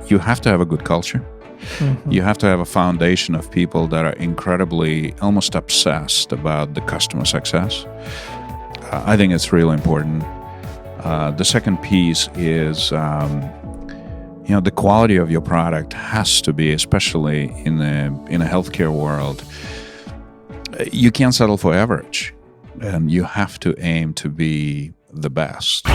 you have to have a good culture. Mm-hmm. You have to have a foundation of people that are incredibly, almost obsessed about the customer success. I think it's really important. The second piece is, the quality of your product has to be, especially in a healthcare world, you can't settle for average, and you have to aim to be the best.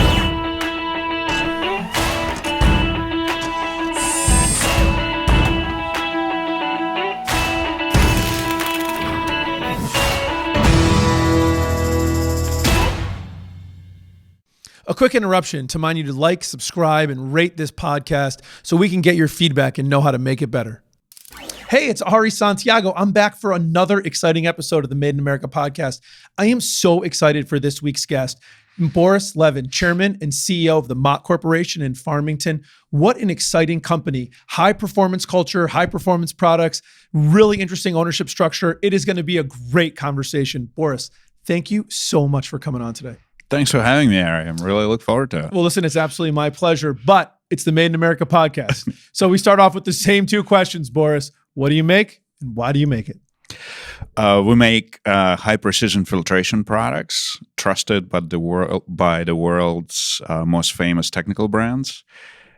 A quick interruption to remind you to like, subscribe, and rate this podcast so we can get your feedback and know how to make it better. Hey, it's Ari Santiago. I'm back for another exciting episode of the Made in America podcast. I am so excited for this week's guest, Boris Levin, Chairman and CEO of the Mott Corporation in Farmington. What an exciting company. High performance culture, high performance products, really interesting ownership structure. It is going to be a great conversation. Boris, thank you so much for coming on today. Thanks for having me, Ari. I'm really looking forward to it. Well, listen, it's absolutely my pleasure, but it's the Made in America podcast. So we start off with the same two questions, Boris. What do you make and why do you make it? We make high precision filtration products, trusted by the world's most famous technical brands.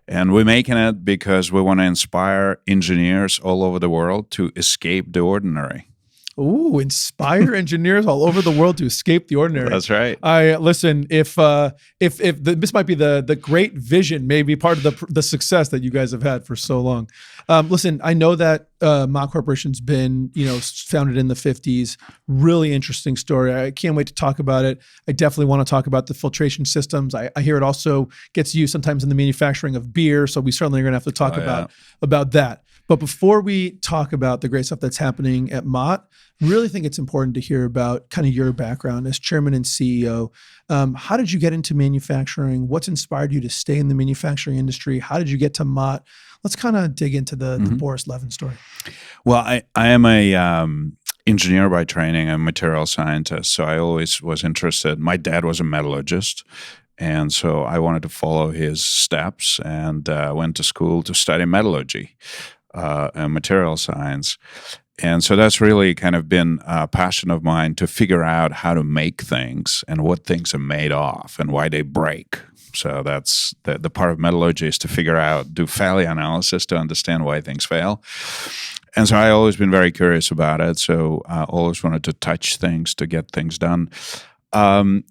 And we're making it because we want to inspire engineers all over the world to escape the ordinary. Ooh, inspire engineers all over the world to escape the ordinary. That's right. Listen, if this might be the great vision, maybe part of the success that you guys have had for so long. Listen, I know that Mott Corporation's been founded in the 50s. Really interesting story. I can't wait to talk about it. I definitely want to talk about the filtration systems. I hear it also gets used sometimes in the manufacturing of beer. So we certainly are going to have to talk about that. But before we talk about the great stuff that's happening at Mott, really think it's important to hear about kind of your background as chairman and CEO. How did you get into manufacturing? What's inspired you to stay in the manufacturing industry? How did you get to Mott? Let's kind of dig into the Boris Levin story. Well, I am a engineer by training. I'm a material scientist, so I always was interested. My dad was a metallurgist, and so I wanted to follow his steps and went to school to study metallurgy and material science. And so that's really kind of been a passion of mine to figure out how to make things and what things are made of and why they break. So that's the part of metallurgy is to figure out, do failure analysis to understand why things fail. And so I always been very curious about it. So I always wanted to touch things to get things done. I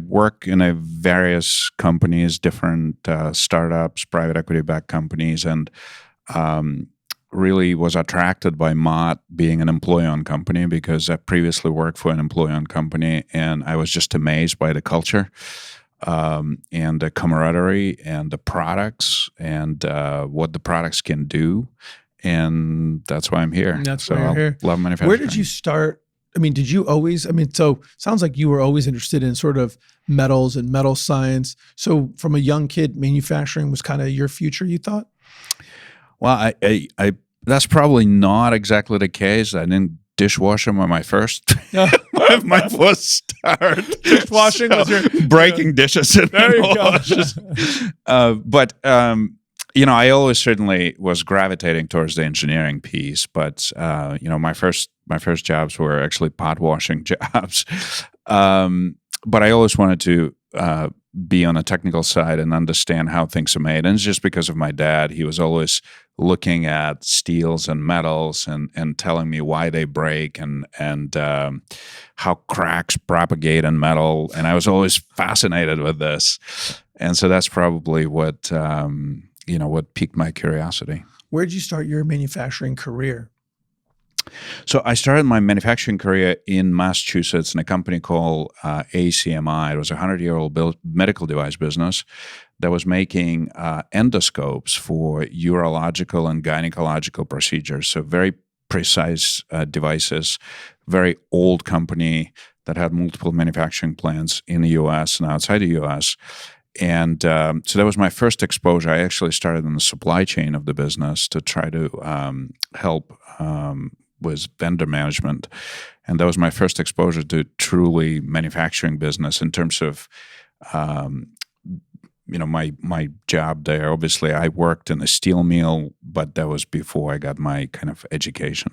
work in various companies, different startups, private equity-backed companies, and really was attracted by Mott being an employee-owned company because I previously worked for an employee-owned company, and I was just amazed by the culture and the camaraderie and the products and what the products can do, and that's why I'm here. And that's why you're here. Love manufacturing. Where did you start? Did you always, so sounds like you were always interested in sort of metals and metal science. So from a young kid, manufacturing was kind of your future, you thought? Well, I that's probably not exactly the case. I didn't dishwasher my first my first start. Dishwashing was your breaking dishes in there you go. I always certainly was gravitating towards the engineering piece, but my first jobs were actually pot washing jobs. But I always wanted to be on a technical side and understand how things are made. And it's just because of my dad. He was always looking at steels and metals and telling me why they break and how cracks propagate in metal. And I was always fascinated with this. And so that's probably what piqued my curiosity. Where did you start your manufacturing career? So I started my manufacturing career in Massachusetts in a company called ACMI. It was a 100-year-old medical device business that was making endoscopes for urological and gynecological procedures. So very precise devices, very old company that had multiple manufacturing plants in the U.S. and outside the U.S. And so that was my first exposure. I actually started in the supply chain of the business to try to help with vendor management. And that was my first exposure to truly manufacturing business in terms of, my job there. Obviously, I worked in a steel mill, but that was before I got my kind of education.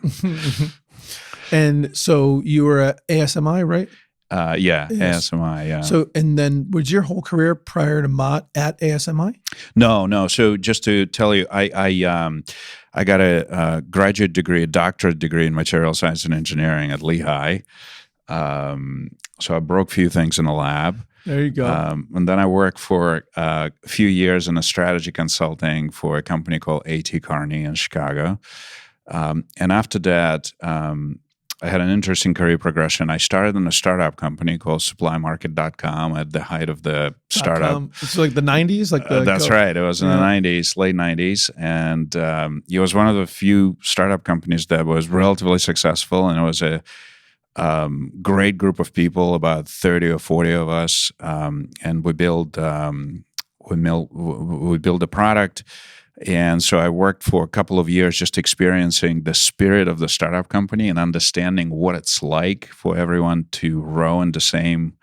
And so you were at ASMI, right? Yeah, Yes. ASMI. Yeah. So, and then was your whole career prior to Mott at ASMI? No. So just to tell you, I got a graduate degree, a doctorate degree in material science and engineering at Lehigh. So I broke a few things in the lab. There you go. And then I worked for a few years in a strategy consulting for a company called A.T. Kearney in Chicago. And after that, I had an interesting career progression. I started in a startup company called supplymarket.com at the height of the startup. It's like the 90s? That's right. It was in the 90s, late 90s. And it was one of the few startup companies that was relatively successful. And it was a great group of people, about 30 or 40 of us. And we built a product. And so I worked for a couple of years just experiencing the spirit of the startup company and understanding what it's like for everyone to row in the same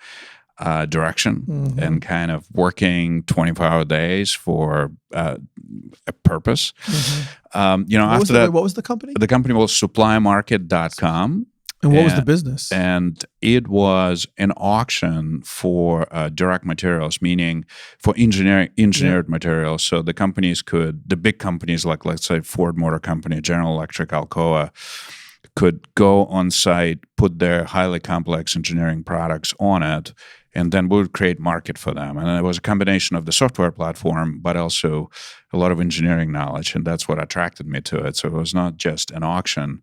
direction and kind of working 24-hour days for a purpose. After that, what was the company? the company was supplymarket.com. And what was the business? And it was an auction for direct materials, meaning for engineered materials. So the big companies like, let's say, Ford Motor Company, General Electric, Alcoa, could go on site, put their highly complex engineering products on it, and then we would create market for them. And it was a combination of the software platform, but also a lot of engineering knowledge. And that's what attracted me to it. So it was not just an auction,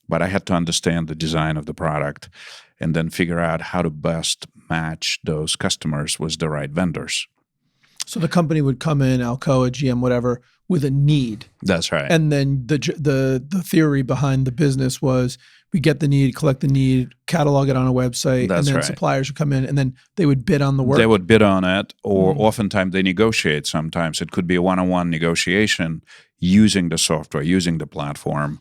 but I had to understand the design of the product and then figure out how to best match those customers with the right vendors. So the company would come in, Alcoa, GM, whatever, with a need. That's right. And then the theory behind the business was we get the need, collect the need, catalog it on a website, That's and then right. suppliers would come in and then they would bid on the work. They would bid on it, or oftentimes they negotiate. Sometimes it could be a one-on-one negotiation using the software, using the platform.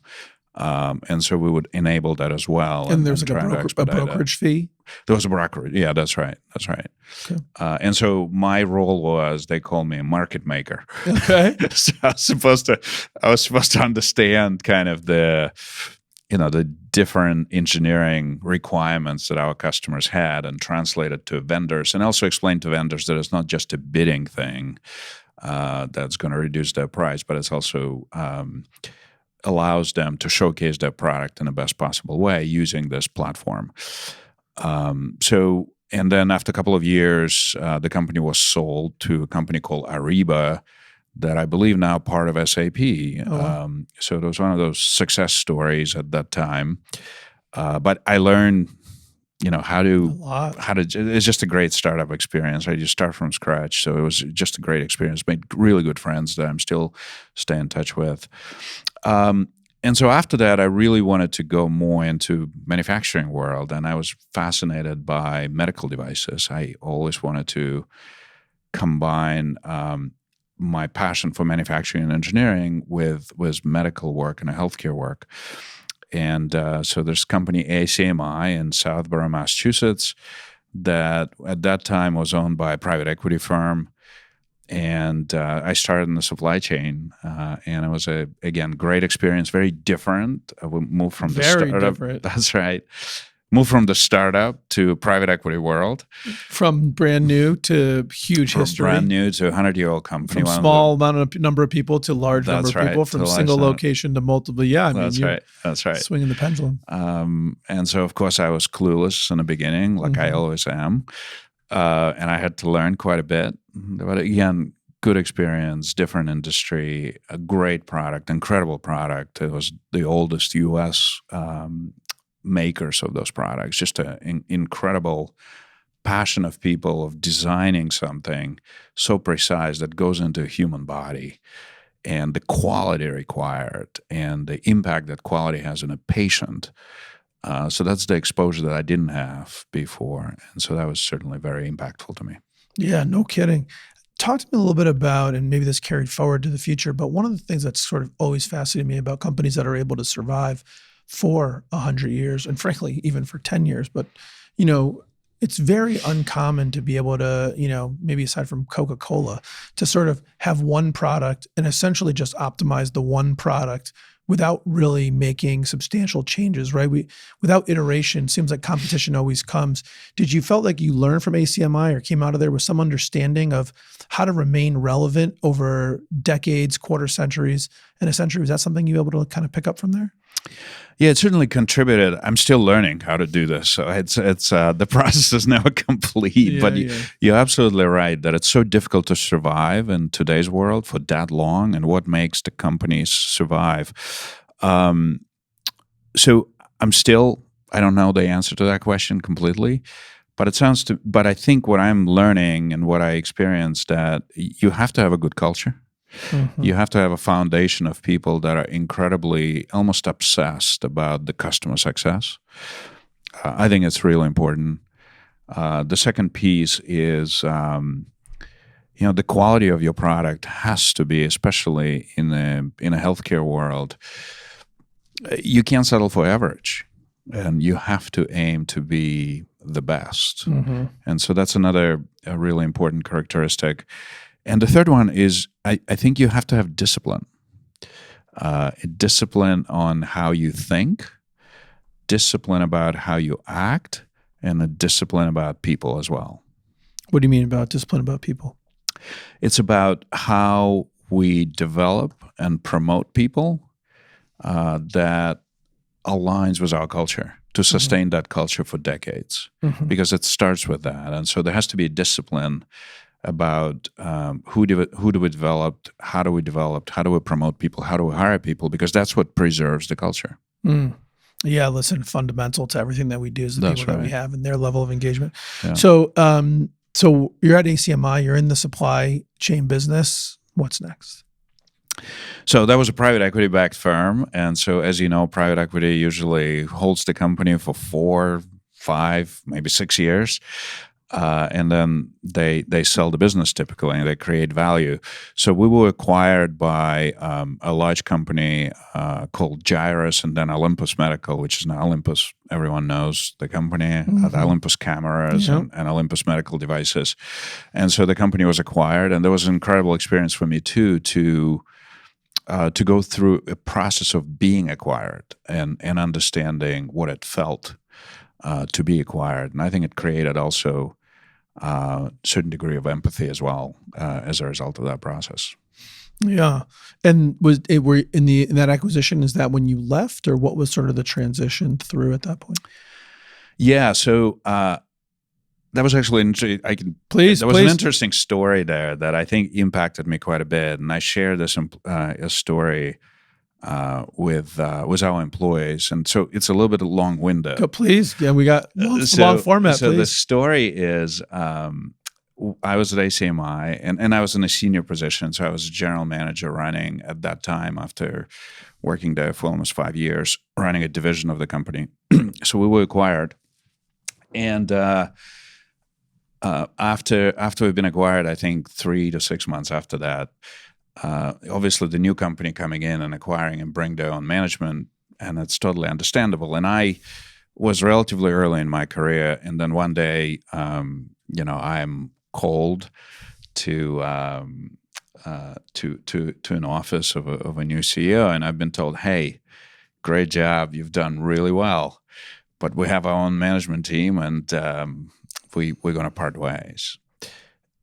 And so we would enable that as well. And there's like a brokerage fee? There was a brokerage. Yeah, that's right. That's right. Okay. And so my role was, they call me a market maker. Okay. So I was supposed to understand kind of the different engineering requirements that our customers had and translate it to vendors, and also explain to vendors that it's not just a bidding thing that's going to reduce their price, but it's also allows them to showcase their product in the best possible way using this platform. And then after a couple of years, the company was sold to a company called Ariba that I believe now part of SAP. So it was one of those success stories at that time. But I learned, how to, it's just a great startup experience. I just start from scratch. So it was just a great experience. Made really good friends that I'm still stay in touch with. And so after that, I really wanted to go more into manufacturing world, and I was fascinated by medical devices. I always wanted to combine my passion for manufacturing and engineering with medical work and healthcare work. And so there's a company ACMI in Southborough, Massachusetts, that at that time was owned by a private equity firm. And I started in the supply chain, and it was again great experience, very different. I moved from the startup. Different. That's right. Moved from the startup to private equity world. From brand new to huge history. Brand new to 100-year-old company. From small number of people to large number of people. From single location to multiple. Yeah, That's right. That's right. Swinging the pendulum. And so, of course, I was clueless in the beginning, like I always am. And I had to learn quite a bit. But again, good experience, different industry, a great product, incredible product. It was the oldest U.S. Makers of those products. Just an incredible passion of people of designing something so precise that goes into a human body, and the quality required and the impact that quality has on a patient. So that's the exposure that I didn't have before. And so that was certainly very impactful to me. Yeah, no kidding. Talk to me a little bit about, and maybe this carried forward to the future, but one of the things that's sort of always fascinated me about companies that are able to survive for 100 years, and frankly, even for 10 years, but it's very uncommon to be able to, maybe aside from Coca-Cola, to sort of have one product and essentially just optimize the one product without really making substantial changes, right? Without iteration, seems like competition always comes. Did you felt like you learned from ACMI or came out of there with some understanding of how to remain relevant over decades, quarter centuries, and a century? Was that something you were able to kind of pick up from there? Yeah, it certainly contributed. I'm still learning how to do this, so it's the process is never complete. But you're absolutely right that it's so difficult to survive in today's world for that long, and what makes the companies survive. So I don't know the answer to that question completely, but but I think what I'm learning and what I experienced, that you have to have a good culture. Mm-hmm. You have to have a foundation of people that are incredibly, almost obsessed about the customer success. I think it's really important. The second piece is, the quality of your product has to be, especially in a healthcare world, you can't settle for average, and you have to aim to be the best. Mm-hmm. And so that's another really important characteristic. And the third one is, I think you have to have discipline. Discipline on how you think, discipline about how you act, and a discipline about people as well. What do you mean about discipline about people? It's about how we develop and promote people that aligns with our culture, to sustain mm-hmm. that culture for decades, mm-hmm. because it starts with that. And so there has to be a discipline about who do we develop, how do we promote people, how do we hire people, because that's what preserves the culture. Mm. Yeah, listen, fundamental to everything that we do is the people that we have and their level of engagement. Yeah. So you're at ACMI, you're in the supply chain business. What's next? So that was a private equity-backed firm. And so, as you know, private equity usually holds the company for 4, 5, maybe 6 years. And then they sell the business typically, and they create value. So we were acquired by a large company called Gyrus, and then Olympus Medical, which is now Olympus. Everyone knows the company, mm-hmm. Olympus Cameras, yep. and Olympus Medical Devices. And so the company was acquired, and there was an incredible experience for me too to go through a process of being acquired and understanding what it felt to be acquired. And I think it created also a certain degree of empathy as well as a result of that process. Yeah. And were in that acquisition, is that when you left, or what was sort of the transition through at that point? Yeah. So that was actually an interesting story there that I think impacted me quite a bit. And I shared this a story with our employees, and so it's a little bit long-winded. Please, yeah, we got long format. So please. The story is, I was at ACMI, and I was in a senior position, so I was a general manager running at that time, after working there for almost 5 years, running a division of the company. So we were acquired, and after we've been acquired, I think 3 to 6 months after that. Obviously, the new company coming in and acquiring and bring their own management, and it's totally understandable. And I was relatively early in my career, and then one day, I'm called to an office of a new CEO, and I've been told, "Hey, great job, you've done really well, but we have our own management team, and we're going to part ways."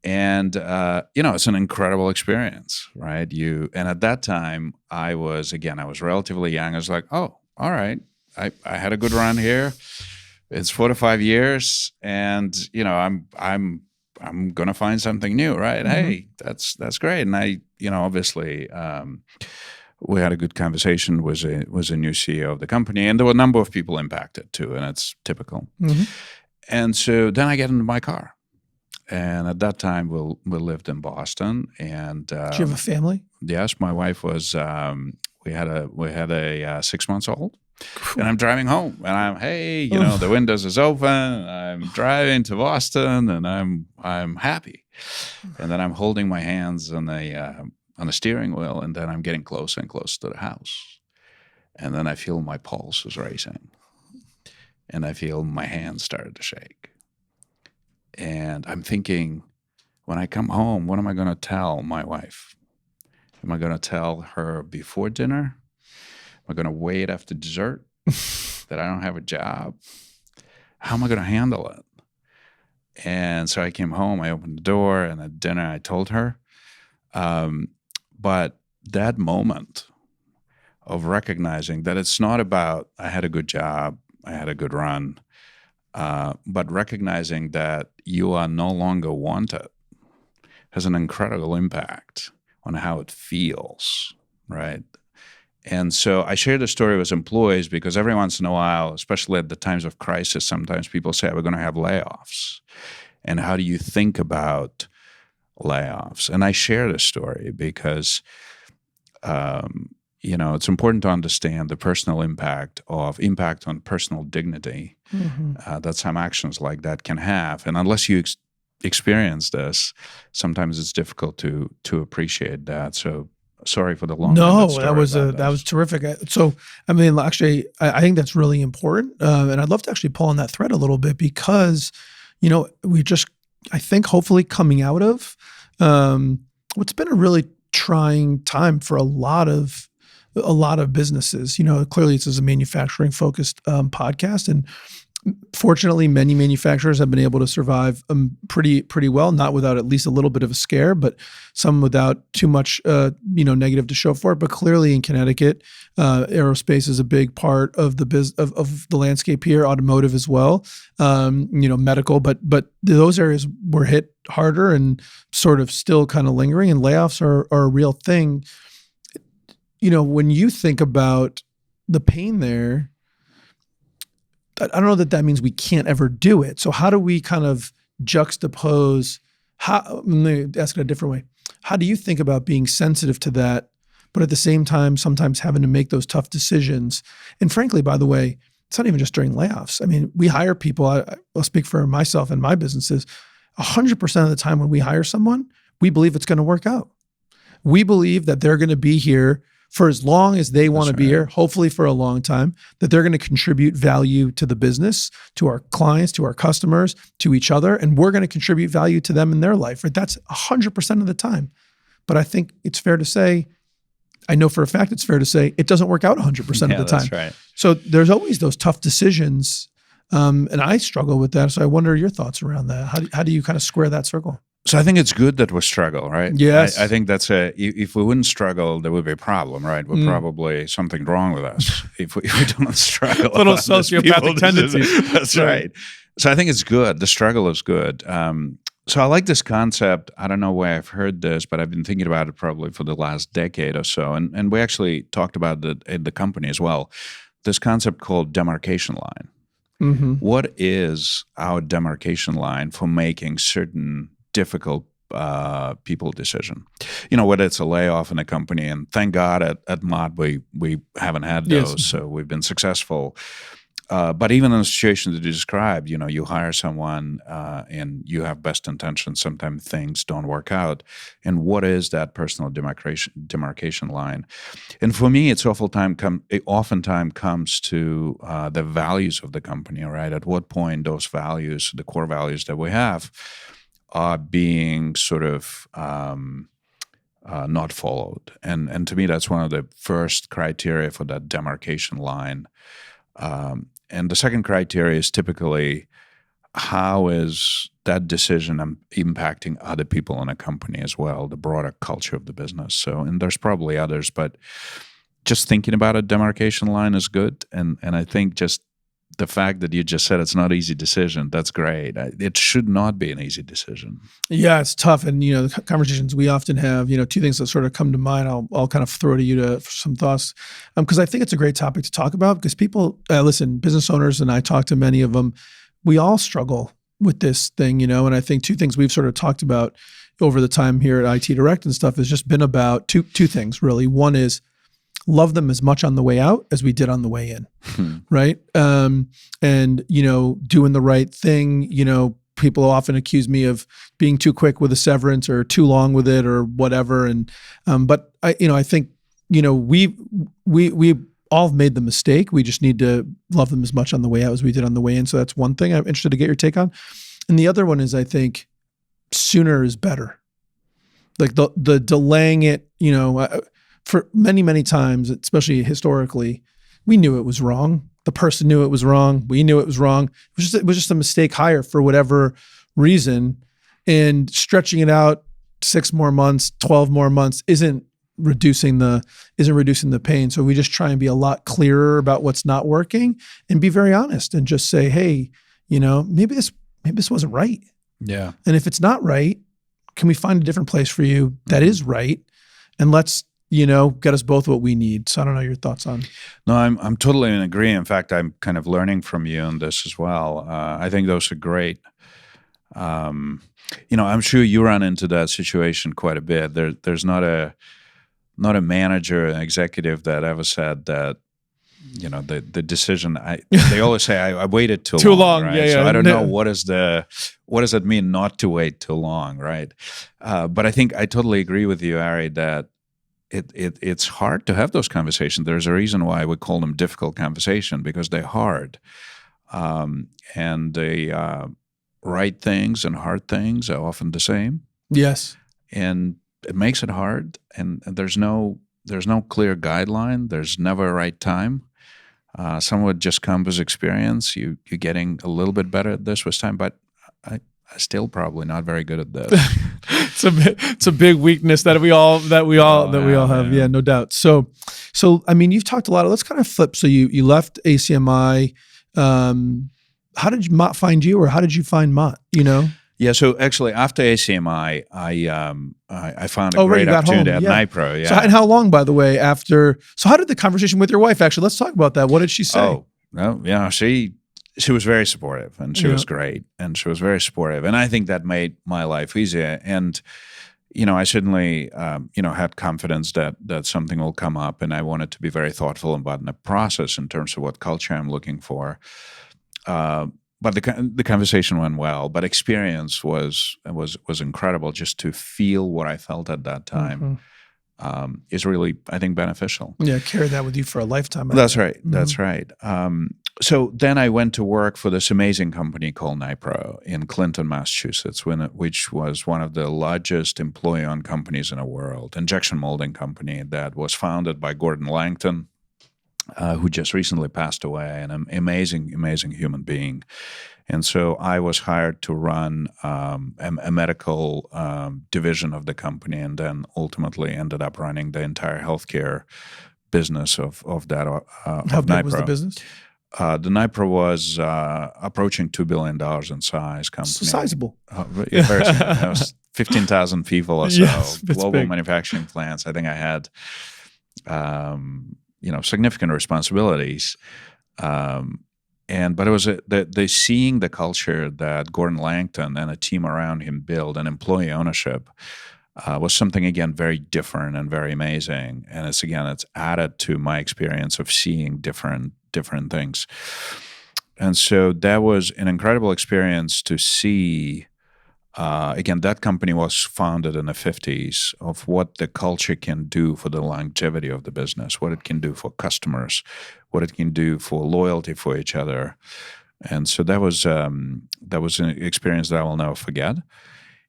And, it's an incredible experience, right? And at that time, I was relatively young. I was like, oh, all right. I had a good run here. It's 4 to 5 years, and, I'm going to find something new, right? Mm-hmm. Hey, that's great. And I, obviously, we had a good conversation, was a new CEO of the company, and there were a number of people impacted too, and it's typical. Mm-hmm. And so then I get into my car. And at that time, we lived in Boston. And did you have a family? Yes, my wife was. We had a 6 months old, and I'm driving home, and the windows is open. I'm driving to Boston, and I'm happy. And then I'm holding my hands on the steering wheel, and then I'm getting closer and closer to the house, and then I feel my pulse is racing, and I feel my hands started to shake. And I'm thinking, when I come home, what am I going to tell my wife? Am I going to tell her before dinner? Am I going to wait after dessert that I don't have a job? How am I going to handle it? And so I came home, I opened the door, and at dinner I told her. But that moment of recognizing that it's not about I had a good job, I had a good run, but recognizing that you are no longer wanted has an incredible impact on how it feels, right? And so I share the story with employees because every once in a while, especially at the times of crisis, sometimes people say, we're going to have layoffs. And how do you think about layoffs? And I share this story because, it's important to understand the personal impact on personal dignity that some actions like that can have. And unless you experience this, sometimes it's difficult to appreciate that. So sorry for the long. No, that was terrific. So, I mean, actually, I think that's really important, and I'd love to actually pull on that thread a little bit because, I think hopefully coming out of what's been a really trying time for a lot of businesses. Clearly this is a manufacturing focused podcast, and fortunately, many manufacturers have been able to survive pretty well, not without at least a little bit of a scare, but some without too much, negative to show for it. But clearly, in Connecticut, aerospace is a big part of the of the landscape here. Automotive as well, medical, but those areas were hit harder and sort of still kind of lingering. And layoffs are a real thing. When you think about the pain there, I don't know that means we can't ever do it. So how do we kind of juxtapose, let me ask it a different way. How do you think about being sensitive to that, but at the same time, sometimes having to make those tough decisions? And frankly, by the way, it's not even just during layoffs. I mean, we hire people, I'll speak for myself and my businesses, 100% of the time when we hire someone, we believe it's going to work out. We believe that they're going to be here for as long as they want to be here, hopefully for a long time, that they're going to contribute value to the business, to our clients, to our customers, to each other, and we're going to contribute value to them in their life. Right? That's 100% of the time. But I think it's fair to say, I know for a fact it's fair to say, it doesn't work out 100% of the time. That's right. So there's always those tough decisions, and I struggle with that. So I wonder your thoughts around that. How do you kind of square that circle? So I think it's good that we struggle, right? Yes. I think that's if we wouldn't struggle, there would be a problem, right? We're probably something wrong with us if we don't struggle. Little sociopathic tendencies. That's right. So I think it's good. The struggle is good. So I like this concept. I don't know where I've heard this, but I've been thinking about it probably for the last decade or so. And we actually talked about it at the company as well. This concept called demarcation line. Mm-hmm. What is our demarcation line for making certain difficult people decision? Whether it's a layoff in a company, and thank God at Mott we haven't had those, yes. So we've been successful. But even in the situation that you described, you hire someone and you have best intentions. Sometimes things don't work out. And what is that personal demarcation line? And for me, it's oftentimes comes to the values of the company, right? At what point those values, the core values that we have, are being sort of not followed. And to me, that's one of the first criteria for that demarcation line. And the second criteria is typically, how is that decision impacting other people in a company as well, the broader culture of the business. So, and there's probably others, but just thinking about a demarcation line is good. And I think just the fact that you just said it's not an easy decision, that's great. It should not be an easy decision. Yeah, it's tough. And, the conversations we often have, two things that sort of come to mind, I'll kind of throw to you for some thoughts. Because I think it's a great topic to talk about because people, listen, business owners, and I talk to many of them, we all struggle with this thing, and I think two things we've sort of talked about over the time here at IT Direct and stuff has just been about two things, really. One is, love them as much on the way out as we did on the way in, right? And, doing the right thing, people often accuse me of being too quick with a severance or too long with it or whatever. And, but I think, we all have made the mistake. We just need to love them as much on the way out as we did on the way in. So that's one thing I'm interested to get your take on. And the other one is, I think, sooner is better. Like the delaying it, for many, many times, especially historically, we knew it was wrong. The person knew it was wrong. We knew it was wrong. It was just a mistake hire for whatever reason. And stretching it out 6 more months, 12 more months isn't reducing the pain. So we just try and be a lot clearer about what's not working and be very honest and just say, hey, maybe this wasn't right. Yeah. And if it's not right, can we find a different place for you that is right? And let's, get us both what we need. So I don't know your thoughts on. No, I'm totally in agreement. In fact, I'm kind of learning from you on this as well. I think those are great. I'm sure you run into that situation quite a bit. There's not a manager, an executive that ever said that, the decision. They always say I waited too long. Right? Yeah. So I don't know what does it mean not to wait too long, right? But I think I totally agree with you, Ari, that it's hard to have those conversations. There's a reason why we call them difficult conversation, because they're hard, and the right things and hard things are often the same. Yes, and it makes it hard. And there's no clear guideline. There's never a right time. Some would just come with experience. You're getting a little bit better at this with time, but I still probably not very good at this. It's a big weakness that we all have. Yeah, no doubt. So I mean, you've talked a lot. Let's kind of flip. So you left ACMI. How did Mott find you, or how did you find Mott? Yeah, so actually after ACMI, I found a great opportunity at Nipro. Yeah. So, and how long, by the way, after? So how did the conversation with your wife actually? Let's talk about that. What did she say? Oh, no, she was very supportive, and she was great, and she was very supportive, and I think that made my life easier. And I certainly had confidence that something will come up, and I wanted to be very thoughtful about the process in terms of what culture I'm looking for. But the conversation went well. But experience was incredible. Just to feel what I felt at that time is really, I think, beneficial. Yeah, carry that with you for a lifetime. That's right. Mm-hmm. That's right. So then I went to work for this amazing company called Nipro in Clinton, Massachusetts, which was one of the largest employee-owned companies in the world, injection molding company that was founded by Gordon Langton, who just recently passed away, an amazing, amazing human being. And so I was hired to run a medical division of the company, and then ultimately ended up running the entire healthcare business of that. How big was the business? The Nipro was approaching $2 billion in size company. Sizable. Very sizable. It was 15,000 people or so, yes, global big. Manufacturing plants. I think I had significant responsibilities. But it was the seeing the culture that Gordon Langton and a team around him build, and employee ownership, was something, again, very different and very amazing. And it's added to my experience of seeing different things. And so that was an incredible experience to see. Again, that company was founded in the 50s, of what the culture can do for the longevity of the business, what it can do for customers, what it can do for loyalty for each other. And so that was an experience that I will never forget.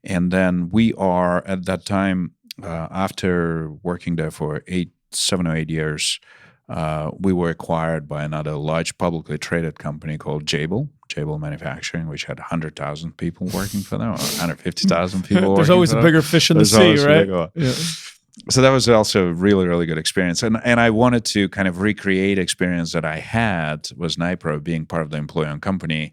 And then we are, at that time, after working there for 7 or 8 years, we were acquired by another large publicly traded company called Jabil Manufacturing, which had 100,000 people working for them, or 150,000 people. There's always a bigger fish in the sea, right? Yeah. So that was also a really, really good experience. And I wanted to kind of recreate experience that I had with Nipro, being part of the employee-owned company.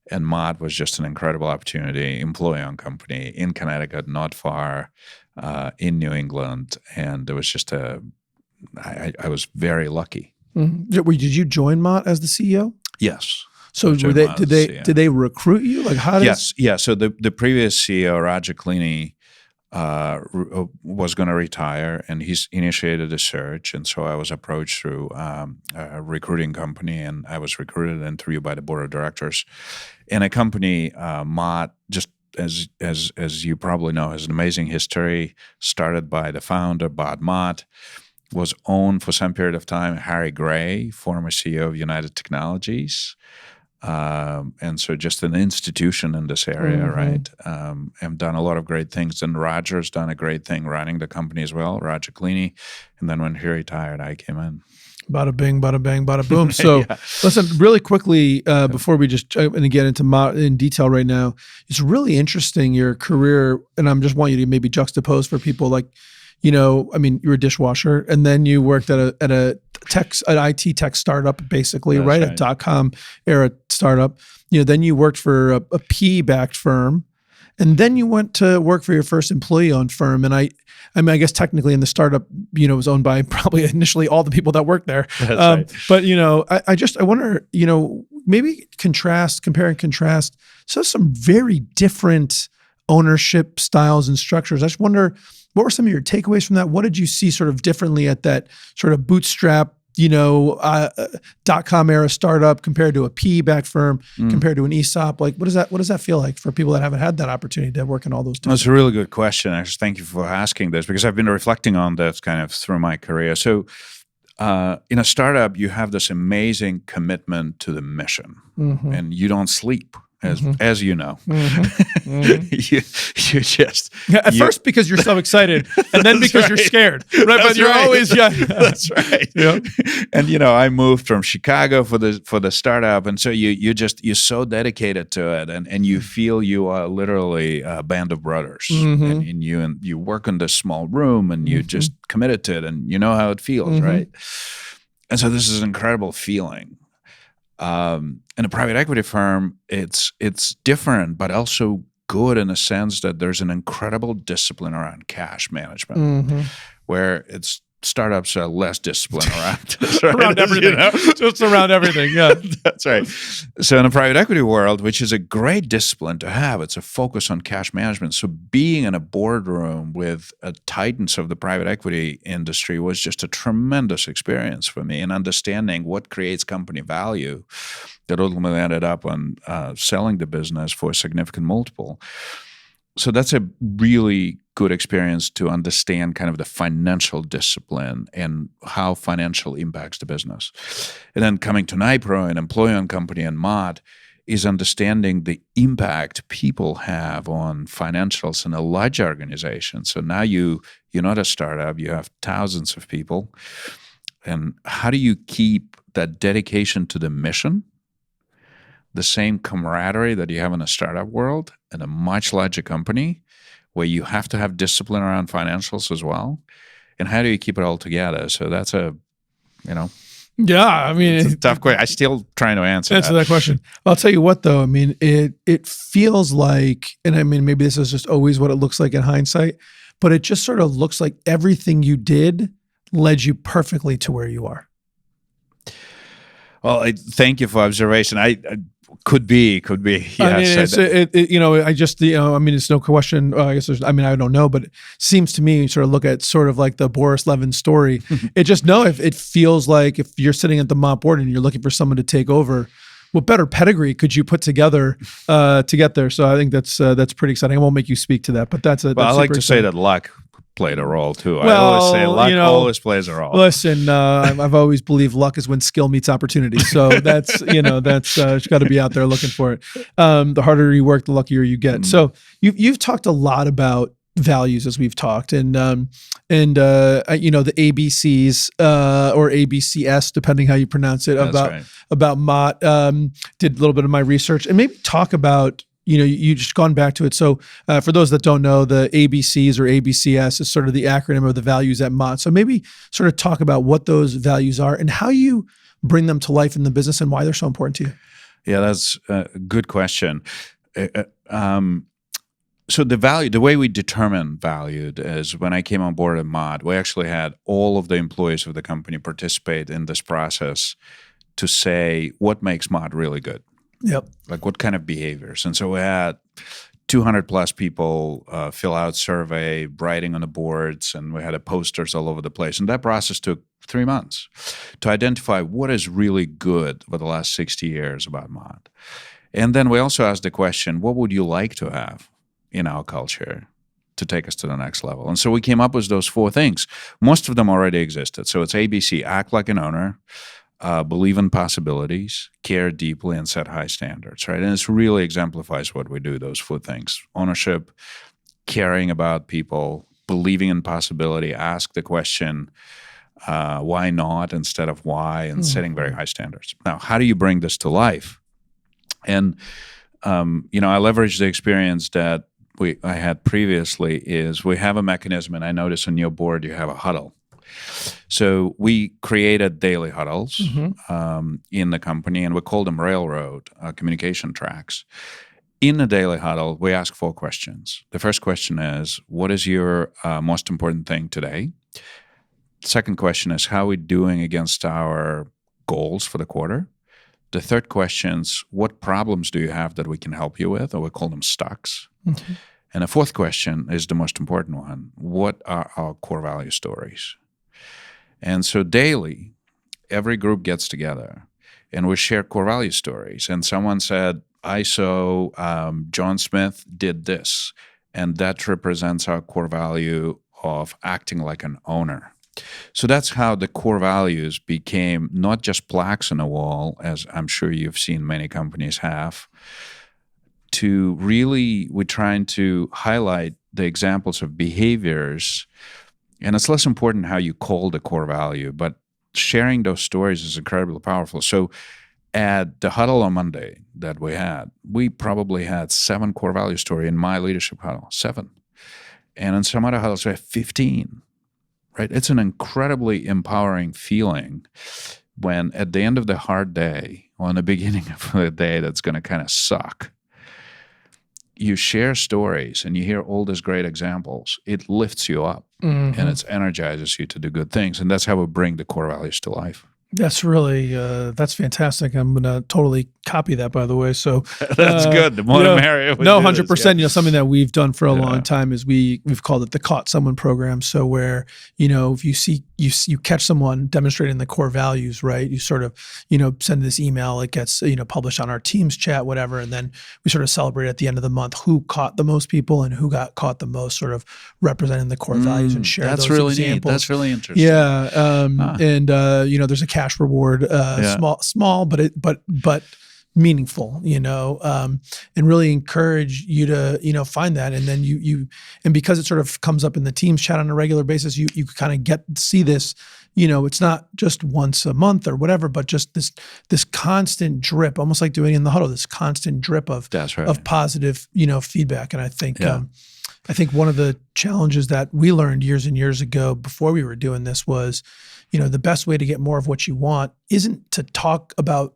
And Mott was just an incredible opportunity, employee-owned company in Connecticut, not far, in New England. And there was just I was very lucky. Mm-hmm. Did you join Mott as the CEO? Yes. So did they recruit you? Like, how did? Yes. Yeah. So the previous CEO, Roger Cleaney, was going to retire, and he's initiated a search. And so I was approached through a recruiting company, and I was recruited and interviewed by the board of directors. And a company, Mott, just as you probably know, has an amazing history. Started by the founder, Bob Mott. Was owned for some period of time Harry Gray, former CEO of United Technologies. And so just an institution in this area, right? Have done a lot of great things. And Roger's done a great thing running the company as well, Roger Cleany. And then when he retired, I came in. Bada bing, bada bang, bada boom. So listen, really quickly, before we just get into in detail right now, it's really interesting, your career. And I'm just want you to maybe juxtapose for people like, you know, I mean, you were a dishwasher and then you worked at an IT tech startup, basically, right? A .com era startup. You know, then you worked for a PE-backed firm, and then you went to work for your first employee-owned firm. And I mean, I guess technically in the startup, you know, it was owned by probably initially all the people that worked there. Right. But you know, I wonder, you know, maybe compare and contrast. So some very different ownership styles and structures. I just wonder, what were some of your takeaways from that? What did you see sort of differently at that sort of bootstrap, you know, .com era startup compared to a PE-backed firm, compared to an ESOP? Like, what does that feel like for people that haven't had that opportunity to work in all those? That's a really good question. Actually, thank you for asking this, because I've been reflecting on this kind of through my career. So, in a startup, you have this amazing commitment to the mission, and you don't sleep. As you know, you just at first because you're so excited, and then because you're scared, right? That's but you're right. always That's right. Yeah. And you know, I moved from Chicago for the startup, and so you're so dedicated to it, and you feel you are literally a band of brothers, and you work in this small room, and you just committed to it, and you know how it feels, right? And so this is an incredible feeling. In a private equity firm, it's different, but also good in a sense that there's an incredible discipline around cash management, where startups are less disciplined around around everything, you know? Just around everything. Yeah, that's right. So in the private equity world, which is a great discipline to have, it's a focus on cash management. So being in a boardroom with titans of the private equity industry was just a tremendous experience for me, and understanding what creates company value that ultimately ended up on selling the business for a significant multiple. So that's a really good experience to understand kind of the financial discipline and how financial impacts the business. And then coming to NIPRO, an employee-owned company, and Mott, is understanding the impact people have on financials in a large organization. So now you're not a startup, you have thousands of people. And how do you keep that dedication to the mission, the same camaraderie that you have in a startup world, in a much larger company where you have to have discipline around financials as well? And how do you keep it all together? So that's yeah, I mean, it's a tough question. I'm still trying to answer that question. I'll tell you what, though. I mean, it feels like, and I mean, maybe this is just always what it looks like in hindsight, but it just sort of looks like everything you did led you perfectly to where you are. Well, thank you for observation. I could be. Yes. I mean, it's no question. I guess I don't know, but it seems to me, you sort of look at sort of like the Boris Levin story. If it feels like if you're sitting at the Mott board and you're looking for someone to take over, what better pedigree could you put together to get there? So I think that's pretty exciting. I won't make you speak to that, but that's I like to say that luck played a role too. I always say luck always plays a role. Listen, I've always believed luck is when skill meets opportunity. So that's got to be out there looking for it. The harder you work, the luckier you get. So you've talked a lot about values, as we've talked, and the ABCs or ABCS, depending how you pronounce it, about Mott. Did a little bit of my research, and maybe talk about. You just gone back to it. So for those that don't know, the ABCs or ABCS is sort of the acronym of the values at Mott. So maybe sort of talk about what those values are and how you bring them to life in the business and why they're so important to you. Yeah, that's a good question. So the way we determine value is when I came on board at Mott, we actually had all of the employees of the company participate in this process to say what makes Mott really good. Yep. Like what kind of behaviors. And so we had 200 plus people fill out survey, writing on the boards, and we had posters all over the place. And that process took 3 months to identify what is really good for the last 60 years about Mott. And then we also asked the question, what would you like to have in our culture to take us to the next level? And so we came up with those 4 things. Most of them already existed. So it's ABC, act like an owner. believe in possibilities, care deeply, and set high standards, right? And it really exemplifies what we do, those 4 things: ownership, caring about people, believing in possibility, ask the question, why not instead of why, and setting very high standards. Now, how do you bring this to life? And, I leverage the experience that I had previously is we have a mechanism, and I notice on your board you have a huddle. So we created daily huddles in the company, and we called them railroad communication tracks. In a daily huddle, we ask 4 questions. The first question is, what is your most important thing today? Second question is, how are we doing against our goals for the quarter? The third question is, what problems do you have that we can help you with? Or we call them stocks. And the fourth question is the most important one. What are our core value stories? And so daily, every group gets together and we share core value stories. And someone said, I saw John Smith did this, and that represents our core value of acting like an owner. So that's how the core values became not just plaques on a wall, as I'm sure you've seen many companies have. To really, we're trying to highlight the examples of behaviors, and it's less important how you call the core value, but sharing those stories is incredibly powerful. So at the huddle on Monday that we probably had 7 core value story in my leadership huddle, 7. And in some other huddles, we have 15. Right? It's an incredibly empowering feeling when at the end of the hard day, or in the beginning of the day that's going to kind of suck, you share stories and you hear all these great examples. It lifts you up and it energizes you to do good things. And that's how we bring the core values to life. That's really that's fantastic. I'm gonna totally copy that, by the way. So that's good. The more the merrier. No, 100%. Yeah. Something that we've done for a long time is we've called it the Caught Someone program. So where if you catch someone demonstrating the core values, right? You sort of send this email. It gets published on our Teams chat, whatever, and then we sort of celebrate at the end of the month who caught the most people and who got caught the most, sort of representing the core values and share those examples. Neat. That's really interesting. Yeah. And there's a cash reward, small, but meaningful, and really encourage you to, find that. And then and because it sort of comes up in the Teams chat on a regular basis, you kind of get to see this, it's not just once a month or whatever, but just this constant drip, almost like doing in the huddle, this constant drip of positive, feedback. And I think one of the challenges that we learned years and years ago before we were doing this was, the best way to get more of what you want isn't to talk about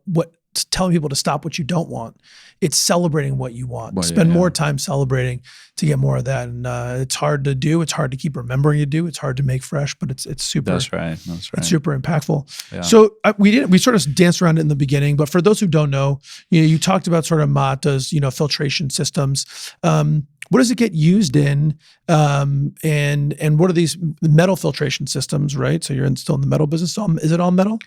telling people to stop what you don't want. It's celebrating what you want. Spend more time celebrating to get more of that. And it's hard to do. It's hard to keep remembering to do. It's hard to make fresh, but it's super. That's right. It's super impactful. Yeah. So we sort of danced around it in the beginning, but for those who don't know, you talked about sort of Mott does, filtration systems. What does it get used in? And what are these metal filtration systems, right? So you're still in the metal business. So is it all metal?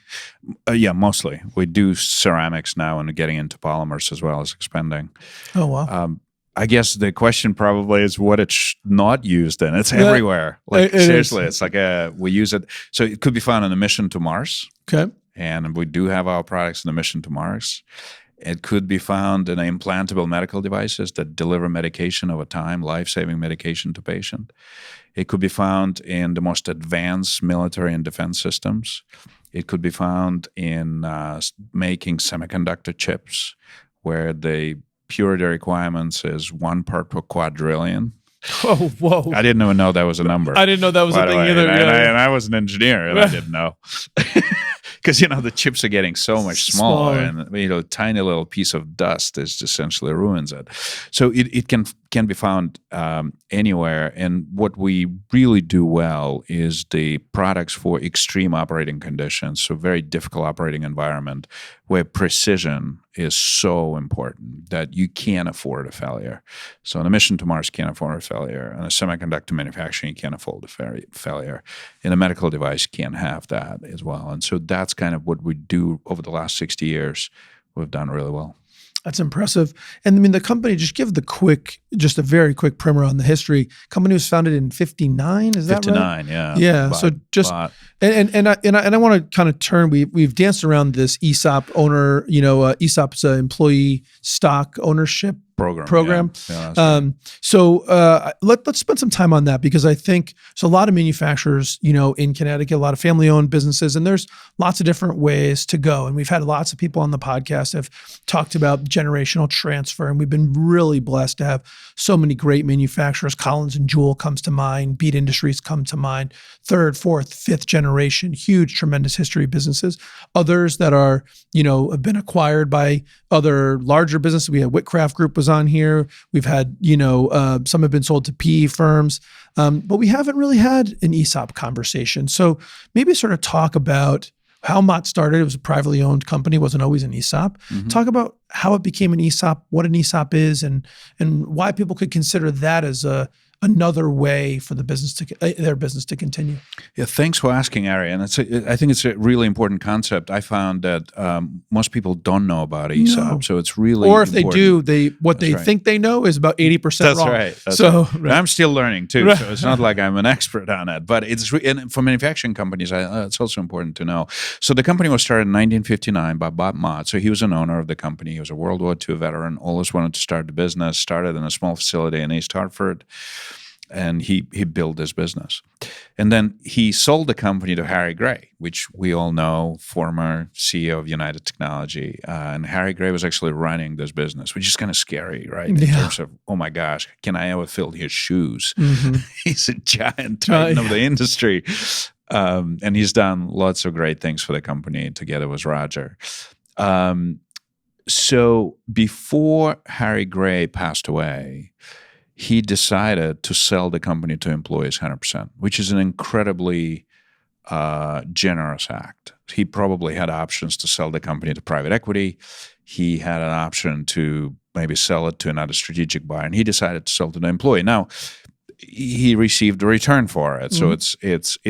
Yeah, mostly. We do ceramics now and getting into polymers as well as expanding. Oh, wow. I guess the question probably is what it's not used in. It's everywhere. Like seriously, it's like we use it. So it could be found on a mission to Mars. Okay. And we do have our products in the mission to Mars. It could be found in implantable medical devices that deliver medication over time, life-saving medication to patient. It could be found in the most advanced military and defense systems. It could be found in making semiconductor chips where the purity requirements is 1 part per quadrillion. Oh, whoa. I didn't even know that was a number. I didn't know that was a thing either. And I was an engineer and I didn't know. Because, the chips are getting so much smaller and, tiny little piece of dust is essentially ruins it. So it can be found anywhere. And what we really do well is the products for extreme operating conditions, so very difficult operating environment where precision is so important that you can't afford a failure. So on a mission to Mars, you can't afford a failure. On a semiconductor manufacturing, you can't afford a failure. In a medical device, you can't have that as well. And so that's kind of what we do over the last 60 years. We've done really well. That's impressive. And I mean, the company, just give just a very quick primer on the history. Company was founded in 59. Is that right? 59, yeah. Yeah. So just, and I want to kind of turn, we've danced around this ESOP owner, ESOP's employee stock ownership program. Yeah, Let's spend some time on that, because I think a lot of manufacturers, in Connecticut, a lot of family-owned businesses, and there's lots of different ways to go. And we've had lots of people on the podcast have talked about generational transfer, and we've been really blessed to have so many great manufacturers. Collins and Jewell comes to mind. Beat Industries come to mind. Third, fourth, fifth generation, huge, tremendous history businesses. Others that are, have been acquired by other larger businesses. We had Whitcraft Group was on here. We've had, some have been sold to PE firms, but we haven't really had an ESOP conversation. So maybe sort of talk about how Mott started. It was a privately owned company, wasn't always an ESOP. Mm-hmm. Talk about how it became an ESOP, what an ESOP is, and why people could consider that as another way for the business their business to continue. Yeah, thanks for asking, Ari. And I think it's a really important concept. I found that most people don't know about ESOP, so it's really or if important. They do, what they think they know is about 80% wrong. That's right. I'm still learning too, so it's not like I'm an expert on it. But and for manufacturing companies, it's also important to know. So the company was started in 1959 by Bob Mott. So he was an owner of the company. He was a World War II veteran. Always wanted to start the business. Started in a small facility in East Hartford. And he built this business. And then he sold the company to Harry Gray, which we all know, former CEO of United Technology. And Harry Gray was actually running this business, which is kind of scary, right? In terms of, oh my gosh, can I ever fill his shoes? Mm-hmm. He's a giant titan of the industry. And he's done lots of great things for the company together with Roger. So before Harry Gray passed away, he decided to sell the company to employees 100%, which is an incredibly generous act. He probably had options to sell the company to private equity. He had an option to maybe sell it to another strategic buyer, and he decided to sell to the employee. Now, he received a return for it. So it's